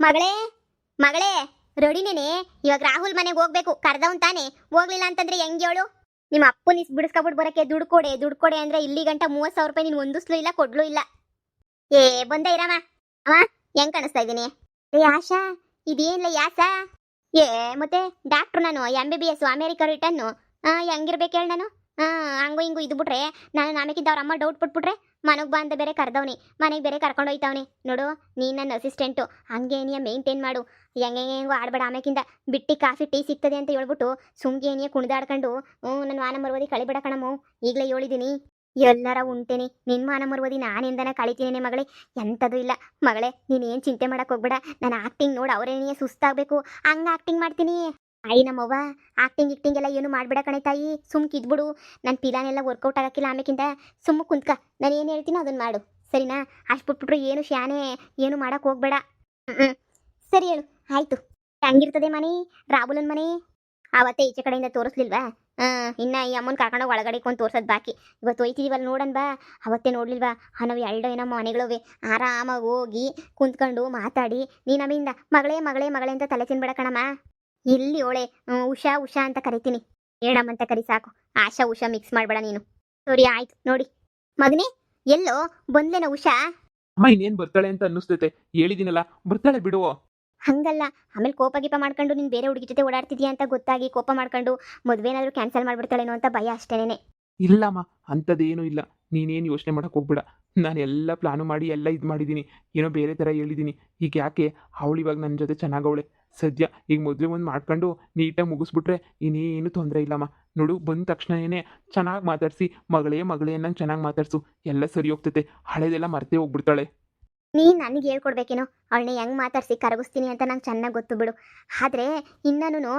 ಮಗಳೇ ಮಗಳೇ ರೆಡಿನೇನೆ. ಇವಾಗ ರಾಹುಲ್ ಮನೆಗೆ ಹೋಗ್ಬೇಕು, ಕರ್ದವನ್ ತಾನೆ. ಹೋಗ್ಲಿಲ್ಲ ಅಂತಂದ್ರೆ ಹೆಂಗ್ ಹೇಳು? ನಿಮ್ಮ ಅಪ್ಪನ ಬಿಡಿಸ್ಕೊಬಿಟ್ಟು ಬರಕ್ಕೆ ದುಡ್ಡು ಕೊಡೆ ಅಂದ್ರೆ ಇಲ್ಲಿ ಗಂಟ 30,000 ರೂಪಾಯಿ ನೀನು ಹೊಂದಿಸ್ಲೂ ಇಲ್ಲ, ಕೊಡ್ಲೂ ಇಲ್ಲ. ಏ ಬಂದೆ ಇರಮ್ಮ. ಅವ ಹೆಂಗ್ ಕಾಣಿಸ್ತಾ ಇದ್ದೀನಿ? ಏ ಆಶಾ, ಇದೇನ್ಲ ಯಾಸ? ಏ ಮತ್ತೆ ಡಾಕ್ಟ್ರು ನಾನು, MBBS ಅಮೆರಿಕ ರಿಟರ್ನು. ಹೆಂಗಿರ್ಬೇಕು ಹೇಳಿ ನಾನು? ಹಂಗು ಹಿಂಗು ಇದು ಬಿಟ್ರೆ ನಾನು ಆಮೇಕಿಂತ ಅವ್ರ ಅಮ್ಮ ಡೌಟ್ ಪಟ್ಬಿಟ್ರೆ ಮನೆಗೆ ಬಾ ಅಂತ ಬೇರೆ ಕರ್ದವ್ನಿ, ಮನೆಗೆ ಬೇರೆ ಕರ್ಕೊಂಡು ಹೋಯ್ತಾವ್ನಿ. ನೋಡು ನೀನು ನನ್ನ ಅಸಿಸ್ಟೆಂಟು, ಹಂಗೆ ನೀ ಮೇಂಟೈನ್ ಮಾಡು. ಹೆಂಗೋ ಆಡ್ಬೇಡ. ಆಮೇಕಿಂದ ಬಿಟ್ಟು ಕಾಫಿ ಟೀ ಸಿಗ್ತದೆ ಅಂತ ಹೇಳ್ಬಿಟ್ಟು ಸುಮ್ಗೆ ಏನಿಯ ಕುಣಿದಾಡ್ಕೊಂಡು ನನ್ನ ಮಾನ ಮರುವದಿ ಕಳಿಬೇಡ ಕಣಮ್ಮು. ಈಗಲೇ ಹೇಳಿದ್ದೀನಿ, ಎಲ್ಲರ ಉಂಟೇನಿ ನಿನ್ನ ಮಾನ ಮರುವದಿ ನಾನಿಂದನ ಕಳಿತೀನಿ ಮಗಳೇ. ಎಂಥದ್ದು ಇಲ್ಲ ಮಗಳೇ, ನೀನೇನು ಚಿಂತೆ ಮಾಡಕ್ಕೆ ಹೋಗ್ಬೇಡ. ನಾನು ಆ್ಯಕ್ಟಿಂಗ್ ನೋಡು ಅವರೇನೇ ಸುಸ್ತಾಗಬೇಕು ಹಂಗೆ ಆ್ಯಕ್ಟಿಂಗ್ ಮಾಡ್ತೀನಿ. ಆಯಿ ನಮ್ಮವ್ವ ಆ್ಯಕ್ಟಿಂಗ್ ಎಲ್ಲ ಏನು ಮಾಡಬೇಡ ಕಣೆ ತಾಯಿ, ಸುಮ್ಕಿದ್ಬಿಡು. ನನ್ನ ಪಿಲಾನೆಲ್ಲ ವರ್ಕೌಟ್ ಆಗಕ್ಕಿಲ್ಲ. ಆಮೇಕಿಂದ ಸುಮ್ಮ ಕುಂತ್ಕ, ನಾನು ಏನು ಹೇಳ್ತೀನೋ ಅದನ್ನು ಮಾಡು, ಸರಿನಾ? ಅಷ್ಟು ಬಿಟ್ಬಿಟ್ರೆ ಏನು ಶಾನೆ ಏನು ಮಾಡಕ್ಕೆ ಹೋಗ್ಬೇಡ. ಸರಿ ಹೇಳು, ಆಯಿತು. ಹೆಂಗಿರ್ತದೆ ಮನೆ, ರಾಹುಲನ್ ಮನೆ? ಅವತ್ತೇ ಈಚೆ ಕಡೆಯಿಂದ ತೋರಿಸ್ಲಿಲ್ವಾ? ಇನ್ನು ಈ ಅಮ್ಮನ ಕರ್ಕೊಂಡು ಒಳಗಡೆ ಕೊಂಡು ತೋರ್ಸೋದು ಬಾಕಿ. ಇವತ್ತು ಹೋಯ್ತಿದೀವಲ್ಲ ನೋಡೋಣ ಬಾ. ಅವತ್ತೇ ನೋಡ್ಲಿಲ್ವಾ? ನಾವು ಎರಡೋ ಏನೋ ಮನೆಗಳವೆ, ಆರಾಮಾಗಿ ಹೋಗಿ ಕುಂತ್ಕೊಂಡು ಮಾತಾಡಿ ನೀನು ನಮ್ಮಿಂದ ಮಗಳೇ ಮಗಳೇ ಮಗಳೇ ಅಂತ ತಲೆ ತಿನ್ಬೇಡ ಕಣಮ್ಮ. ಇಲ್ಲಿ ಓಳೆ ಉಷಾ ಉಷಾ ಅಂತ ಕರಿತೀನಿ, ಹೇಳಮ್ಮಂತ ಕರಿ ಸಾಕು. ಆಶಾ ಉಷಾ ಮಿಕ್ಸ್ ಮಾಡಬೇಡ ನೀನು. ಸರಿ ಆಯ್ತು. ನೋಡಿ ಮಗನೇ, ಎಲ್ಲೋ ಬಂದ್ಲೇನ ಉಷಾ? ಅಮ್ಮ ಇನ್ನೇನು ಬರ್ತಾಳೆ ಅಂತ ಅನ್ನಿಸ್ತೈತೆ, ಹೇಳಿದಿನಲ್ಲ ಬರ್ತಾಳೆ ಬಿಡು. ಹಂಗಲ್ಲ, ಆಮೇಲೆ ಕೋಪ ಗೀಪ ಮಾಡ್ಕೊಂಡು ನೀನು ಬೇರೆ ಹುಡುಗಿ ಜೊತೆ ಓಡಾಡ್ತಿದ್ಯಾ ಅಂತ ಗೊತ್ತಾಗಿ ಕೋಪ ಮಾಡ್ಕೊಂಡು ಮದುವೆನಾದ್ರೂ ಕ್ಯಾನ್ಸಲ್ ಮಾಡ್ಬಿಡ್ತಾಳೇನೋ ಅಂತ ಭಯ ಅಷ್ಟೇನೆ. ಇಲ್ಲಮ್ಮ, ಅಂಥದ್ದೇನೂ ಇಲ್ಲ. ನೀನೇನು ಯೋಚನೆ ಮಾಡಕ್ಕೆ ಹೋಗ್ಬೇಡ. ನಾನು ಎಲ್ಲ ಪ್ಲಾನು ಮಾಡಿ ಎಲ್ಲ ಇದು ಮಾಡಿದ್ದೀನಿ. ಏನೋ ಬೇರೆ ಥರ ಹೇಳಿದ್ದೀನಿ. ಈಗ ಯಾಕೆ ಅವಳು ಇವಾಗ ನನ್ನ ಜೊತೆ ಚೆನ್ನಾಗವಳೆ ಸದ್ಯ. ಈಗ ಮೊದಲೇ ಒಂದು ಮಾಡ್ಕೊಂಡು ನೀಟಾಗಿ ಮುಗಿಸ್ಬಿಟ್ರೆ ಇನ್ನೇನು ತೊಂದರೆ ಇಲ್ಲಮ್ಮ. ನೋಡು, ಬಂದ ತಕ್ಷಣನೇ ಚೆನ್ನಾಗಿ ಮಾತಾಡಿಸಿ ಮಗಳೇ ಮಗಳೇ ಅನ್ನಂಗೆ ಚೆನ್ನಾಗಿ ಮಾತಾಡ್ಸು, ಎಲ್ಲ ಸರಿ ಹೋಗ್ತೈತೆ. ಹಳೇದೆಲ್ಲ ಮರ್ತೇ ಹೋಗ್ಬಿಡ್ತಾಳೆ. ನೀನು ನನಗೆ ಹೇಳ್ಕೊಡ್ಬೇಕೇನೋ ಅವಳನ್ನ ಹೆಂಗೆ ಮಾತಾಡಿಸಿ ಕರಗಿಸ್ತೀನಿ ಅಂತ ನಂಗೆ ಚೆನ್ನಾಗಿ ಗೊತ್ತು ಬಿಡು. ಆದರೆ ಇನ್ನೂ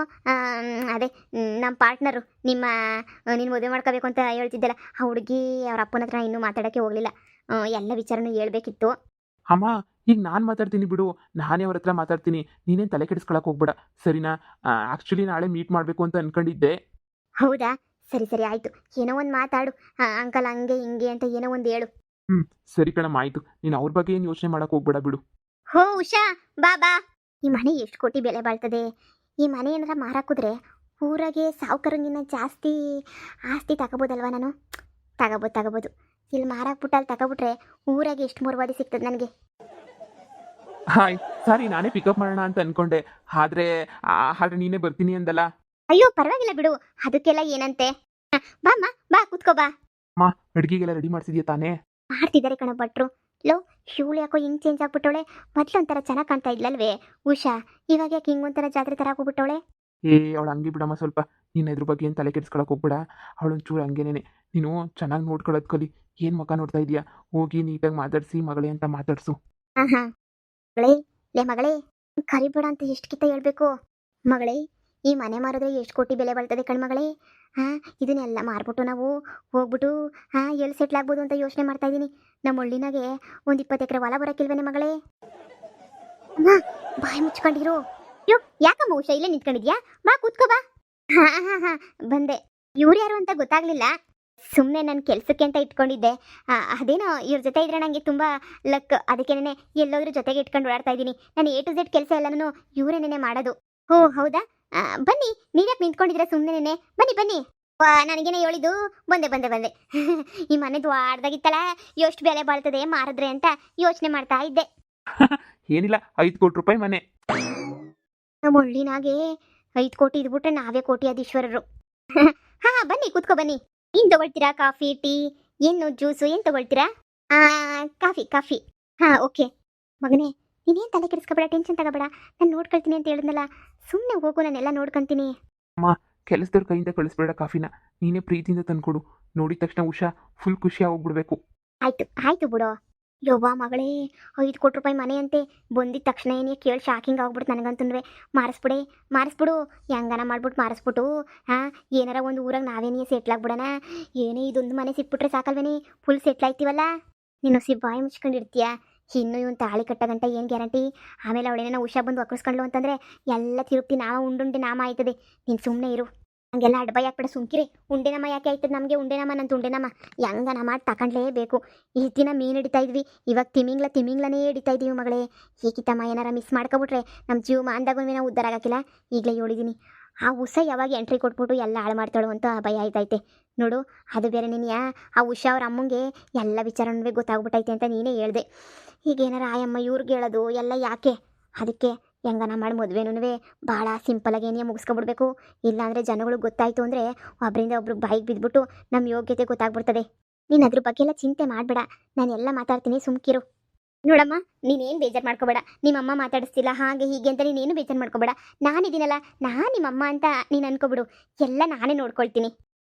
ಅದೇ ನಮ್ಮ ಪಾರ್ಟ್ನರು ನಿಮ್ಮ ನೀನು ಮದುವೆ ಮಾಡ್ಕೋಬೇಕು ಅಂತ ಹೇಳ್ತಿದ್ದಲ್ಲ, ಆ ಹುಡುಗಿ ಅವ್ರ ಅಪ್ಪನ ಹತ್ರ ಇನ್ನೂ ಮಾತಾಡೋಕ್ಕೆ ಹೋಗಲಿಲ್ಲ. ಎಲ್ಲ ವಿಚಾರನೂ ಹೇಳ್ಬೇಕಿತ್ತು. ಅಮ್ಮ ಈಗ ನಾನು ಮಾತಾಡ್ತೀನಿ ಬಿಡು, ನಾನೇ ಅವ್ರ ಹತ್ರ ಮಾತಾಡ್ತೀನಿ. ನೀನೇನು ತಲೆ ಕೆಡಿಸ್ಕೊಳಕ್ಕೆ ಹೋಗ್ಬೇಡ, ಸರಿನಾ? ಆ್ಯಕ್ಚುಲಿ ನಾಳೆ ಮೀಟ್ ಮಾಡಬೇಕು ಅಂತ ಅಂದ್ಕೊಂಡಿದ್ದೆ. ಹೌದಾ? ಸರಿ ಸರಿ ಆಯಿತು. ಏನೋ ಒಂದು ಮಾತಾಡು. ಅಂಕಲ್ ಹಂಗೆ ಹಿಂಗೆ ಅಂತ ಏನೋ ಒಂದು ಹೇಳು. ಸರಿ ಕಣಮ್ಮ, ಆಯಿತು. ನೀನು ಅವ್ರ ಬಗ್ಗೆ ಏನು ಯೋಚನೆ ಮಾಡಕ್ಕೆ ಹೋಗ್ಬೇಡ ಬಿಡು. ಹೋ ಉಷಾ, ಬಾ ಬಾ. ಈ ಮನೆ ಎಷ್ಟು ಕೋಟಿ ಬೆಲೆ ಬಾಳ್ತದೆ. ಈ ಮನೆ ಏನಾರ ಮಾರಾಕಿದ್ರೆ ಊರಾಗೆ ಸಾವುಕಾರಂಗಿನ್ನ ಜಾಸ್ತಿ ಆಸ್ತಿ ತಗೋಬೋದಲ್ವ ನಾನು? ತಗೋಬೋದು. ಇಲ್ಲಿ ಮಾರಾಕ್ಬಿಟ್ಟು ಅಲ್ಲಿ ತಗೋಬಿಟ್ರೆ ಊರಾಗೆ ಎಷ್ಟು ಮುರ್ವಾದಿ ಸಿಗ್ತದೆ ನನಗೆ. ಹಾಯ್, ಸಾರಿ, ನಾನೇ ಪಿಕಪ್ ಮಾಡೋಣ ಅಂತ ಅನ್ಕೊಂಡೆ. ಆದರೆ ನೀನೇ ಬರ್ತೀನಿ ಅಂದಲ್ಲ. ಅಯ್ಯೋ ಪರವಾಗಿಲ್ಲ ಬಿಡು, ಅದಕ್ಕೆಲ್ಲ ಏನಂತೆ. ಬಾಮ್ಮ ಬಾ, ಕೂತ್ಕೋ ಬಾ. ಅಮ್ಮ, ಅಡುಗೆಗೆಲ್ಲ ರೆಡಿ ಮಾಡ್ತಿದ್ಯಾ ತಾನೇ? ಮಾಡ್ತಿದ್ದಾರೆ ಕಣ ಭಟ್ರು. ಲೋ, ಶಿವಳು ಯಾಕೋ ಹಿಂಗೆ ಚೇಂಜ್ ಆಗ್ಬಿಟ್ಟವಳೆ. ಮೊದಲು ಒಂಥರ ಚೆನ್ನಾಗಿ ಕಾಣ್ತಾ ಇದ್ಲಲ್ವೇ ಉಷಾ, ಇವಾಗ ಯಾಕೆ ಹಿಂಗೊಂಥರ ಜಾತ್ರೆ ಥರ ಹೋಗ್ಬಿಟ್ಟವಳೆ? ಅವಳು ಹಂಗೆ ಬಿಡಮ್ಮ ಸ್ವಲ್ಪ. ನೀನು ಇದ್ರ ಬಗ್ಗೆ ಏನು ತಲೆ ಕೆಡಿಸ್ಕೊಳಕ್ಕೆ ಹೋಗ್ಬೇಡ. ಅವಳೊಂಚೂರು ಹಂಗೇನೇನೆ. ನೀನು ಚೆನ್ನಾಗಿ ನೋಡ್ಕೊಳ್ಳೋದು ಕಲಿ. ಏನು ಮುಖ ನೋಡ್ತಾ ಇದೀಯಾ? ಹೋಗಿ ನೀಟಾಗಿ ಮಾತಾಡಿಸಿ ಮಗಳೇ ಅಂತ ಮಾತಾಡ್ಸು. ಹಾಂ ಮಗಳೇ, ಲೇ ಮಗಳೇ, ಕರಿಬೇಡ ಅಂತ ಎಷ್ಟು ಕಿತ್ತ ಹೇಳ್ಬೇಕು ಮಗಳೇ. ಈ ಮನೆ ಮಾರಿದ್ರೆ ಎಷ್ಟು ಕೋಟಿ ಬೆಲೆ ಬಾಳ್ತದೆ ಕಣ್ಮಗಳೇ. ಇದನ್ನೆಲ್ಲ ಮಾರ್ಬಿಟ್ಟು ನಾವು ಹೋಗ್ಬಿಟ್ಟು ಎಲ್ಲಿ ಸೆಟ್ಲ್ ಆಗ್ಬೋದು ಅಂತ ಯೋಚನೆ ಮಾಡ್ತಾ ಇದ್ದೀನಿ. ನಮ್ಮ ಹಳ್ಳಿನಾಗೆ ಒಂದು 20 ಎಕರೆ ಹೊಲ ಬರೋಕ್ಕಿಲ್ವೇನೆ ಮಗಳೇ? ಅಮ್ಮ, ಬಾಯಿ ಮುಚ್ಕೊಂಡಿರು. ಅಯ್ಯೋ ಯಾಕಮ್ಮ ಉಷಾ ಇಲ್ಲೇ ನಿಂತ್ಕೊಂಡಿದ್ಯಾ? ಬಾ ಕೂತ್ಕೋ ಬಾ. ಹಾಂ ಬಂದೆ. ಇವ್ರು ಯಾರು ಅಂತ ಗೊತ್ತಾಗ್ಲಿಲ್ಲ, ಸುಮ್ಮನೆ ನನ್ನ ಕೆಲಸಕ್ಕೆ ಅಂತ ಇಟ್ಕೊಂಡಿದ್ದೆ. ಅದೇನೋ ಇವ್ರ ಜೊತೆ ಇದ್ರೆ ನನಗೆ ತುಂಬ ಲಕ್, ಅದಕ್ಕೇನೆ ಎಲ್ಲೋದ್ರೂ ಜೊತೆಗೆ ಇಟ್ಕೊಂಡು ಓಡಾಡ್ತಾ ಇದ್ದೀನಿ. ನಾನು A to Z ಕೆಲಸ ಎಲ್ಲನೂ ಇವರೇನೇ ಮಾಡೋದು. ಓ ಹೌದಾ? ಬನ್ನಿ, ನೀವ್ಯಾಕೆ ನಿಂತ್ಕೊಂಡಿದ್ರೆ ಸುಮ್ಮನೆ ಬನ್ನಿ. ನನಗೇನೆ ಹೇಳಿದ್ದು, ಬಂದೆ. ಈ ಮನೆ ದ್ವಾರದಾಗಿತ್ತಲ್ಲ, ಎಷ್ಟು ಬೆಲೆ ಬಾಳ್ತದೆ ಮಾರಿದ್ರೆ ಅಂತ ಯೋಚನೆ ಮಾಡ್ತಾ ಇದ್ದೆ. ಏನಿಲ್ಲ, 5 ಕೋಟಿ ರೂಪಾಯಿ ಮನೆ. ನಮ್ಮ ಹಳ್ಳಿನಾಗೆ 5 ಕೋಟಿ ಇದ್ಬಿಟ್ರೆ ನಾವೇ ಕೋಟ್ಯಾಧೀಶ್ವರರು. ಹಾಂ ಬನ್ನಿ, ಕೂತ್ಕೊ ಬನ್ನಿ. ಏನು ತಗೊಳ್ತೀರಾ? ಕಾಫಿ, ಟೀ, ಏನು ಜ್ಯೂಸು, ಏನು ತಗೊಳ್ತೀರಾ? ಕಾಫಿ. ಹಾಂ ಓಕೆ. ಮಗನೇ, ನೀನೇನು ತಲೆ ಕೆಡಿಸ್ಕೊಬೇಡ, ಟೆನ್ಷನ್ ತಗೋಬೇಡ. ನಾನು ನೋಡ್ಕೊಳ್ತೀನಿ ಅಂತ ಹೇಳಿದ್ನಲ್ಲ, ಸುಮ್ಮನೆ ಹೋಗು, ನಾನೆಲ್ಲ ನೋಡ್ಕೊತೀನಿ. ಅಮ್ಮ, ಕೆಲಸದವ್ರ ಕೈಯಿಂದ ಕಳಿಸ್ಬೇಡ ಕಾಫಿನ, ನೀನೇ ಪ್ರೀತಿಯಿಂದ ತಂದ್ಕೊಡು. ನೋಡಿದ ತಕ್ಷಣ ಉಷಾ ಫುಲ್ ಖುಷಿಯಾಗಿ ಹೋಗ್ಬಿಡ್ಬೇಕು. ಆಯ್ತು ಬಿಡೋ. ಯವ್ವ ಮಗಳೇ, 5 ಕೋಟಿ ರೂಪಾಯಿ ಮನೆ ಅಂತೆ. ಬಂದಿದ್ದ ತಕ್ಷಣ ಏನೇ ಕೇಳಿ ಶಾಕಿಂಗ್ ಆಗ್ಬಿಡ್ತು ನನಗಂತಂದ್ರೆ. ಮಾರಿಸ್ಬಿಡು, ಹೆಂಗನ ಮಾಡ್ಬಿಟ್ಟು ಮಾರಿಸ್ಬಿಟ್ಟು ಏನಾರ ಒಂದು ಊರಾಗ ನಾವೇನೇ ಸೆಟ್ಲ್ ಆಗ್ಬಿಡೋಣ. ಏನೇ ಇದೊಂದು ಮನೆ ಸಿಕ್ಬಿಟ್ರೆ ಸಾಕಲ್ವೇನೆ, ಫುಲ್ ಸೆಟ್ಲ್ ಆಯ್ತೀವಲ್ಲ. ನೀನು ಬಾಯಿ ಮುಚ್ಕೊಂಡಿರ್ತೀಯ. ಇನ್ನು ಇವನು ತಾಳಿ ಕಟ್ಟಗಂಟ ಏನು ಗ್ಯಾರಂಟಿ? ಆಮೇಲೆ ಅವಳೇನೋ ಉಷಾ ಬಂದು ಒಕ್ಕರ್ಸ್ಕೊಂಡ್ಲು ಅಂತಂದರೆ ಎಲ್ಲ ತಿರುಪ್ತಿ ನಾಮ ಉಂಡುಂಡೆ ನಾಮ ಆಯ್ತದೆ. ನೀನು ಸುಮ್ಮನೆ ಇರು. ಹಂಗೆಲ್ಲ ಅಡ್ಬಾಯ್ ಹಾಕ್ಬಿಡ ಸುಮ್ಕಿರಿ. ಉಂಡೆನಮ್ಮ ಯಾಕೆ ಆಯ್ತದ ನಮಗೆ ಉಂಡೆನಮ್ಮ ನಂತ ಉಂಡೆನಮ್ಮ ಹೆಂಗನ ಮಾಡಿ ತಗೊಂಡ್ಲೇಬೇಕು. ಈ ದಿನ ಮೀನು ಹಿಡಿತಾ ಇದ್ವಿ, ಇವಾಗ ತಿಮಿಂಗ್ಲನೇ ಹಿಡಿತಾ ಇದೀವಿ ಮಗಳೇ. ಏಕಿತಮ್ಮ ಏನಾರ ಮಿಸ್ ಮಾಡ್ಕೊಬಿಟ್ರೆ ನಮ್ಮ ಜೀವ ಮಾಂದಾಗ ನಾವು ಉದ್ಧಾರ ಆಗಕ್ಕಿಲ್ಲ. ಈಗಲೇ ಹೇಳಿದೀನಿ, ಆ ಉಷ ಯಾವಾಗ ಎಂಟ್ರಿ ಕೊಟ್ಬಿಟ್ಟು ಎಲ್ಲ ಹಾಳು ಮಾಡ್ತಾಳು ಅಂತ ಭಯ ಆಯ್ತೈತೆ ನೋಡು. ಅದು ಬೇರೆ ನೀನ್ಯಾ ಆ ಉಷಾ ಅವ್ರ ಅಮ್ಮಂಗೆ ಎಲ್ಲ ವಿಚಾರನೂ ಗೊತ್ತಾಗ್ಬಿಟ್ಟೈತೆ ಅಂತ ನೀನೇ ಹೇಳ್ದೆ. ಈಗೇನಾರ ಆಯಮ್ಮ ಇವ್ರಿಗೆ ಹೇಳೋದು ಎಲ್ಲ ಯಾಕೆ? ಅದಕ್ಕೆ ಹೆಂಗನ ಮಾಡಿ ಮದುವೆನೂ ಭಾಳ ಸಿಂಪಲಾಗಿ ಏನೇ ಮುಗಿಸ್ಕೊಬಿಡ್ಬೇಕು. ಇಲ್ಲಾಂದರೆ ಜನಗಳಿಗೆ ಗೊತ್ತಾಯಿತು ಅಂದರೆ ಒಬ್ಬರಿಂದ ಒಬ್ರಿಗೆ ಬಾಯಿಗೆ ಬಿದ್ದುಬಿಟ್ಟು ನಮ್ಮ ಯೋಗ್ಯತೆ ಗೊತ್ತಾಗ್ಬಿಡ್ತದೆ. ನೀನು ಅದ್ರ ಬಗ್ಗೆ ಎಲ್ಲ ಚಿಂತೆ ಮಾಡಬೇಡ, ನಾನು ಎಲ್ಲ ಮಾತಾಡ್ತೀನಿ, ಸುಮ್ಕಿರು. ನೋಡಮ್ಮ, ನೀನೇನು ಬೇಜಾರು ಮಾಡ್ಕೋಬೇಡ. ನಿಮ್ಮಮ್ಮ ಮಾತಾಡಿಸ್ತಿಲ್ಲ ಹಾಗೆ ಹೀಗೆ ಅಂತ ನೀನೇನು ಬೇಜಾರು ಮಾಡ್ಕೋಬೇಡ. ನಾನಿದ್ದೀನಲ್ಲ, ನಾನು ನಿಮ್ಮಮ್ಮ ಅಂತ ನೀನು ಅನ್ಕೋಬಿಡು. ಎಲ್ಲ ನಾನೇ ನೋಡ್ಕೊಳ್ತೀನಿ.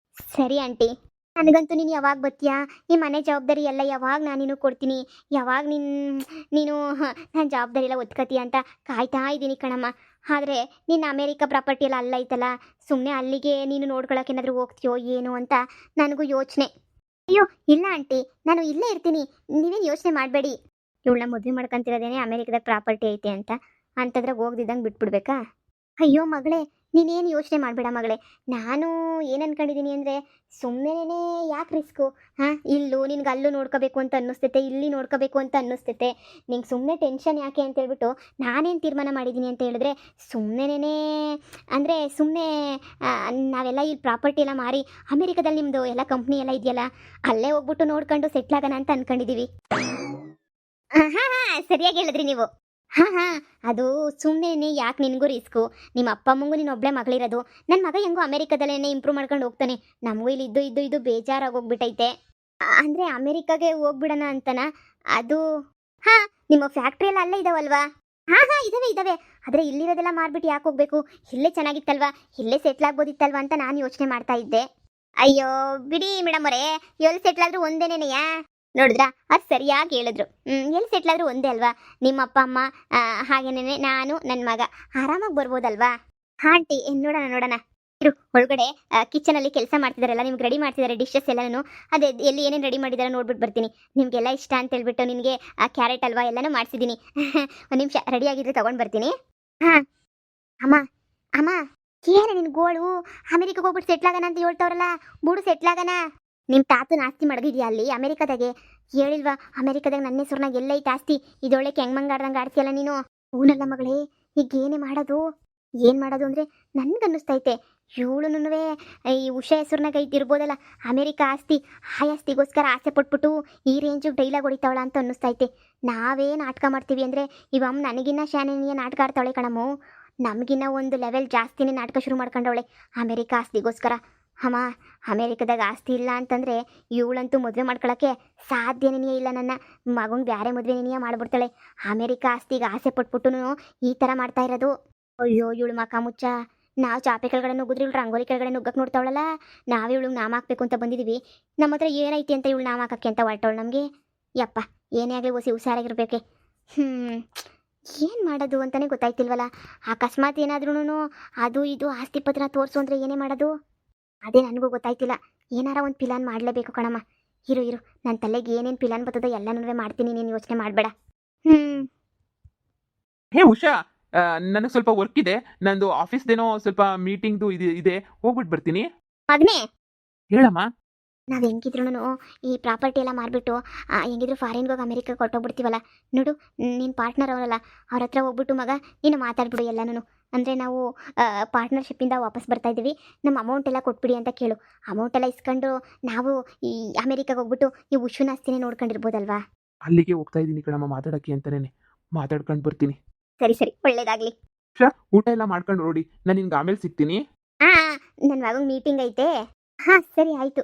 ಸರಿ ಆಂಟಿ. ನನಗಂತೂ ನೀನು ಯಾವಾಗ ಬರ್ತೀಯಾ? ಈ ಮನೆ ಜವಾಬ್ದಾರಿ ಎಲ್ಲ ಯಾವಾಗ ನಾನು ಕೊಡ್ತೀನಿ? ಯಾವಾಗ ನೀನು ನನ್ನ ಜವಾಬ್ದಾರಿ ಎಲ್ಲ ಒತ್ಕತೀಯ ಅಂತ ಕಾಯ್ತಾ ಇದ್ದೀನಿ ಕಣಮ್ಮ. ಆದರೆ ನಿನ್ನ ಅಮೇರಿಕಾ ಪ್ರಾಪರ್ಟಿ ಎಲ್ಲ ಅಲ್ಲ ಐತಲ್ಲ, ಸುಮ್ಮನೆ ಅಲ್ಲಿಗೆ ನೀನು ನೋಡ್ಕೊಳಕ್ಕೆ ಏನಾದರೂ ಹೋಗ್ತೀಯೋ ಏನು ಅಂತ ನನಗೂ ಯೋಚನೆ. ಅಯ್ಯೋ ಇಲ್ಲ ಆಂಟಿ, ನಾನು ಇಲ್ಲೇ ಇರ್ತೀನಿ, ನೀವೇನು ಯೋಚನೆ ಮಾಡಬೇಡಿ. ಇವಳನ್ನ ಮದುವೆ ಮಾಡ್ಕೊಂತಿರೋದೇನೆ ಅಮೇರಿಕದಾಗ ಪ್ರಾಪರ್ಟಿ ಐತೆ ಅಂತ, ಅಂತದ್ರಾಗ ಹೋಗ್ದಿದ್ದಂಗೆ ಬಿಟ್ಬಿಡ್ಬೇಕಾ? ಅಯ್ಯೋ ಮಗಳೇ, ನೀನೇನು ಯೋಚನೆ ಮಾಡಬೇಡ ಮಗಳೇ. ನಾನು ಏನು ಅನ್ಕೊಂಡಿದ್ದೀನಿ ಅಂದರೆ, ಸುಮ್ಮನೆ ಯಾಕೆ ರಿಸ್ಕು? ಇಲ್ಲೂ ನಿನ್ಗೆ ಅಲ್ಲೂ ನೋಡ್ಕೋಬೇಕು ಅಂತ ಅನ್ನಿಸ್ತೈತೆ, ಇಲ್ಲಿ ನೋಡ್ಕೋಬೇಕು ಅಂತ ಅನ್ನಿಸ್ತೈತೆ. ನಿಂಗೆ ಸುಮ್ಮನೆ ಟೆನ್ಷನ್ ಯಾಕೆ ಅಂತೇಳ್ಬಿಟ್ಟು ನಾನೇನು ತೀರ್ಮಾನ ಮಾಡಿದ್ದೀನಿ ಅಂತ ಹೇಳಿದ್ರೆ, ಸುಮ್ಮನೆ ಅಂದರೆ ಸುಮ್ಮನೆ ನಾವೆಲ್ಲ ಇಲ್ಲಿ ಪ್ರಾಪರ್ಟಿ ಎಲ್ಲ ಮಾರಿ ಅಮೇರಿಕಾದಲ್ಲಿ ನಿಮ್ಮದು ಎಲ್ಲ ಕಂಪ್ನಿ ಎಲ್ಲ ಇದೆಯಲ್ಲ, ಅಲ್ಲೇ ಹೋಗ್ಬಿಟ್ಟು ನೋಡ್ಕೊಂಡು ಸೆಟ್ಲ್ ಆಗೋಣ ಅಂತ ಅಂದ್ಕೊಂಡಿದ್ದೀವಿ. ಹಾಂ ಹಾಂ ಸರಿಯಾಗಿ ಹೇಳಿದ್ರಿ ನೀವು. ಅದು ಸುಮ್ಮನೆ ಯಾಕೆ ನಿನಗೂ ರಿಸ್ಕು? ನಿಮ್ಮ ಅಪ್ಪ ಅಮ್ಮಂಗೂ ನೀನು ಒಬ್ಬಳೇ ಮಗಳಿರೋದು. ನನ್ನ ಮಗ ಹೆಂಗೋ ಅಮೇರಿಕಾದಲ್ಲೇ ಇಂಪ್ರೂವ್ ಮಾಡ್ಕೊಂಡು ಹೋಗ್ತಾನೆ. ನಮಗೂ ಇಲ್ಲಿ ಇದ್ದು ಬೇಜಾರಾಗೋಗ್ಬಿಟ್ಟೈತೆ. ಅಂದರೆ ಅಮೇರಿಕಾಗೆ ಹೋಗ್ಬಿಡೋಣ ಅಂತನಾ? ಅದು ನಿಮ್ಮ ಫ್ಯಾಕ್ಟ್ರಿ ಎಲ್ಲ ಅಲ್ಲೇ ಇದಾವಲ್ವಾ? ಇದಾವೆ. ಆದರೆ ಇಲ್ಲಿರೋದೆಲ್ಲ ಮಾರ್ಬಿಟ್ಟು ಯಾಕೆ ಹೋಗ್ಬೇಕು? ಇಲ್ಲೇ ಚೆನ್ನಾಗಿತ್ತಲ್ವಾ, ಇಲ್ಲೇ ಸೆಟ್ಲ್ ಆಗ್ಬೋದಿತ್ತಲ್ವಾ ಅಂತ ನಾನು ಯೋಚನೆ ಮಾಡ್ತಾ ಇದ್ದೆ. ಅಯ್ಯೋ ಬಿಡಿ ಮೇಡಮ್ ಅವರೇ, ಎಲ್ಲಿ ಸೆಟ್ಲ್ ಆದರೂ ಒಂದೇನೇನೆಯಾ? ನೋಡಿದ್ರಾ, ಅದು ಸರಿಯಾಗಿ ಹೇಳಿದ್ರು. ಎಲ್ಲಿ ಸೆಟ್ಲ್ ಆದರೂ ಒಂದೇ ಅಲ್ವಾ? ನಿಮ್ಮ ಅಪ್ಪ ಅಮ್ಮ ಹಾಗೇನೇ ನಾನು ನನ್ನ ಮಗ ಆರಾಮಾಗಿ ಬರ್ಬೋದಲ್ವಾ? ಆಂಟಿ ನೋಡೋಣ ಇರು. ಒಳಗಡೆ ಕಿಚನಲ್ಲಿ ಕೆಲಸ ಮಾಡ್ತಿದ್ದಾರಲ್ಲ, ನಿಮ್ಗೆ ರೆಡಿ ಮಾಡ್ತಿದ್ದಾರೆ ಡಿಶಸ್ ಎಲ್ಲನೂ. ಅದೇ ಎಲ್ಲಿ ಏನೇನು ರೆಡಿ ಮಾಡಿದಾರೆ ನೋಡ್ಬಿಟ್ಟು ಬರ್ತೀನಿ. ನಿಮಗೆಲ್ಲ ಇಷ್ಟ ಅಂತ ಹೇಳ್ಬಿಟ್ಟು ನಿನಗೆ ಕ್ಯಾರೆಟ್ ಅಲ್ವಾ ಎಲ್ಲನೂ ಮಾಡಿಸಿದ್ದೀನಿ. ಒಂದು ನಿಮಿಷ ರೆಡಿ ಆಗಿದ್ರೆ ತೊಗೊಂಡು ಬರ್ತೀನಿ. ಅಮ್ಮ ಏನು ನಿನ್ನ ಗೋಳು? ಅಮೆರಿಕಾಗೆ ಹೋಗ್ಬಿಟ್ಟು ಸೆಟ್ಲ್ ಆಗೋಣ ಅಂತ ಹೇಳ್ತವ್ರಲ್ಲ, ಬುಡು ಸೆಟ್ಲ್ ಆಗೋಣ. ನಿಮ್ಮ ತಾತನ ಆಸ್ತಿ ಮಡಗಿದ್ಯಾ ಅಲ್ಲಿ ಅಮೆರಿಕಾದಾಗೆ? ಹೇಳಿಲ್ವಾ ಅಮೆರಿಕಾದಾಗ ನನ್ನ ಹೆಸರ್ನಾಗ ಎಲ್ಲೈತೆ ಆಸ್ತಿ? ಇದೊಳ್ಳೆಕ್ಕೆ ಹೆಂಗ್ ಆಡ್ದಂಗೆ ಆಡ್ತೀಯಲ್ಲ ನೀನು. ಹೂನಲ್ಲ ಮಗಳೇ, ಈಗ ಏನು ಮಾಡೋದು ಅಂದರೆ ನನ್ಗನ್ನಿಸ್ತೈತೆ ಇವಳುನುವೆ ಈ ಉಷಾ ಹೆಸರ್ನಾಗ ಇದ್ದಿರ್ಬೋದಲ್ಲ ಅಮೆರಿಕಾ ಆಸ್ತಿ, ಆ ಆಸ್ತಿಗೋಸ್ಕರ ಆಸೆ ಪಟ್ಬಿಟ್ಟು ಈ ರೇಂಜಿಗೆ ಡೈಲಾಗ್ ಹೊಡಿತಾವಳ ಅಂತ ಅನ್ನಿಸ್ತೈತೆ. ನಾವೇ ನಾಟಕ ಮಾಡ್ತೀವಿ ಅಂದರೆ ಇವಮ್ಮ ನನಗಿನ್ನ ಶಾನೆನಿಯ ನಾಟಕ ಆಡ್ತಾವಳೆ ಕಣಮ್ಮು. ನಮಗಿನ್ನ ಒಂದು ಲೆವೆಲ್ ಜಾಸ್ತಿನೇ ನಾಟಕ ಶುರು ಮಾಡ್ಕೊಂಡವಳೆ ಅಮೆರಿಕಾ ಆಸ್ತಿಗೋಸ್ಕರ. ಅಮ್ಮ, ಅಮೇರಿಕಾದಾಗ ಆಸ್ತಿ ಇಲ್ಲ ಅಂತಂದರೆ ಇವಳಂತೂ ಮದುವೆ ಮಾಡ್ಕೊಳ್ಳೋಕ್ಕೆ ಸಾಧ್ಯನೇ ಇಲ್ಲ. ನನ್ನ ಮಗಂಗೆ ಬೇರೆ ಮದುವೆನೇ ಮಾಡಿಬಿಡ್ತಾಳೆ. ಅಮೇರಿಕಾ ಆಸ್ತಿಗೆ ಆಸೆ ಪಟ್ಬಿಟ್ಟು ಈ ಥರ ಮಾಡ್ತಾ ಇರೋದು. ಅಯ್ಯೋ ಇವಳು ಮಕ ಮುಚ್ಚ. ನಾವು ಚಾಪೆ ಕೆಳಗಡೆ ನುಗ್ಗಿದ್ರೆ ಇವಳು ರಂಗೋಲಿ ಕೆಳಗಡೆ ನುಗ್ಗಕ್ಕೆ ನೋಡ್ತಾವಳಲ್ಲ. ನಾವೇ ಇವಳು ನಾಮ ಹಾಕ್ಬೇಕು ಅಂತ ಬಂದಿದ್ದೀವಿ. ನಮ್ಮ ಹತ್ರ ಏನೈತಿ ಅಂತ ಇವಳು ನಾಮ ಹಾಕಕ್ಕೆ ಅಂತ ಹೊರಟವಳು ನಮಗೆ. ಯಪ್ಪ, ಏನೇ ಆಗಲಿ ಹೊಸಿ ಹುಷಾರಾಗಿರ್ಬೇಕೆ. ಏನು ಮಾಡೋದು ಅಂತಲೇ ಗೊತ್ತಾಯ್ತಿಲ್ವಲ್ಲ. ಅಕಸ್ಮಾತ್ ಏನಾದ್ರೂ ಅದು ಇದು ಆಸ್ತಿ ಪತ್ರ ತೋರಿಸು ಅಂದರೆ ಏನೇ ಮಾಡೋದು? ಅದೇ ನನಗೂ ಗೊತ್ತಾಯ್ತಿಲ್ಲ. ಏನಾರ ಒಂದು ಪ್ಲಾನ್ ಮಾಡಲೇಬೇಕು ಕಣಮ್ಮ. ಇರು ನನ್ನ ತಲೆಗೆ ಏನೇನು ಪ್ಲಾನ್ ಬರ್ತದೋ ಎಲ್ಲನೂ ಮಾಡ್ತೀನಿ, ನೀನು ಯೋಚನೆ ಮಾಡಬೇಡ. ಹೇ ಉಷಾ, ನನಗೆ ಸ್ವಲ್ಪ ವರ್ಕ್ ಇದೆ, ನಂದು ಆಫೀಸ್ದೇನೋ ಸ್ವಲ್ಪ ಮೀಟಿಂಗ್ದು ಇದೆ, ಹೋಗ್ಬಿಟ್ಟು ಬರ್ತೀನಿ. ಮಗನೇ, ಹೇಳಮ್ಮ. ನಾವು ಹೆಂಗಿದ್ರು ಈ ಪ್ರಾಪರ್ಟಿ ಎಲ್ಲ ಮಾರ್ಬಿಟ್ಟು ಹೆಂಗಿದ್ರು ಫಾರಿನ್ಗೆ ಹೋಗಿ ಅಮೆರಿಕಾಗೆ ಹೊರಟೋಗ್ಬಿಡ್ತೀವಲ್ಲ. ನೋಡು, ನಿನ್ನ ಪಾರ್ಟ್ನರ್ ಅವರಲ್ಲ, ಅವ್ರ ಹತ್ರ ಹೋಗ್ಬಿಟ್ಟು ಮಗ ನೀನು ಮಾತಾಡ್ಬಿಡು ಎಲ್ಲನೂ. ಅಂದರೆ ನಾವು ಪಾರ್ಟ್ನರ್ಶಿಪ್ಪಿಂದ ವಾಪಸ್ ಬರ್ತಾ ಇದ್ದೀವಿ, ನಮ್ಮ ಅಮೌಂಟ್ ಎಲ್ಲ ಕೊಟ್ಬಿಡಿ ಅಂತ ಕೇಳು. ಅಮೌಂಟ್ ಎಲ್ಲ ಇಸ್ಕೊಂಡು ನಾವು ಈ ಅಮೆರಿಕಾಗೆ ಹೋಗ್ಬಿಟ್ಟು ಈ ಉಷುನ ಆಸ್ತಿನೇ ನೋಡ್ಕೊಂಡಿರ್ಬೋದಲ್ವಾ? ಅಲ್ಲಿಗೆ ಹೋಗ್ತಾ ಇದ್ದೀನಿ ಕಣಮ್ಮ, ಮಾತಾಡೋಕ್ಕೆ ಅಂತಲೇ. ಮಾತಾಡ್ಕೊಂಡು ಬರ್ತೀನಿ. ಸರಿ ಒಳ್ಳೇದಾಗಲಿ. ಊಟ ಎಲ್ಲ ಮಾಡ್ಕೊಂಡು ನೋಡಿ, ನಾನು ನಿನ್ಗೆ ಆಮೇಲೆ ಸಿಗ್ತೀನಿ. ನನ್ನ ಮಗಂಗೆ ಮೀಟಿಂಗ್ ಐತೆ. ಸರಿ ಆಯಿತು.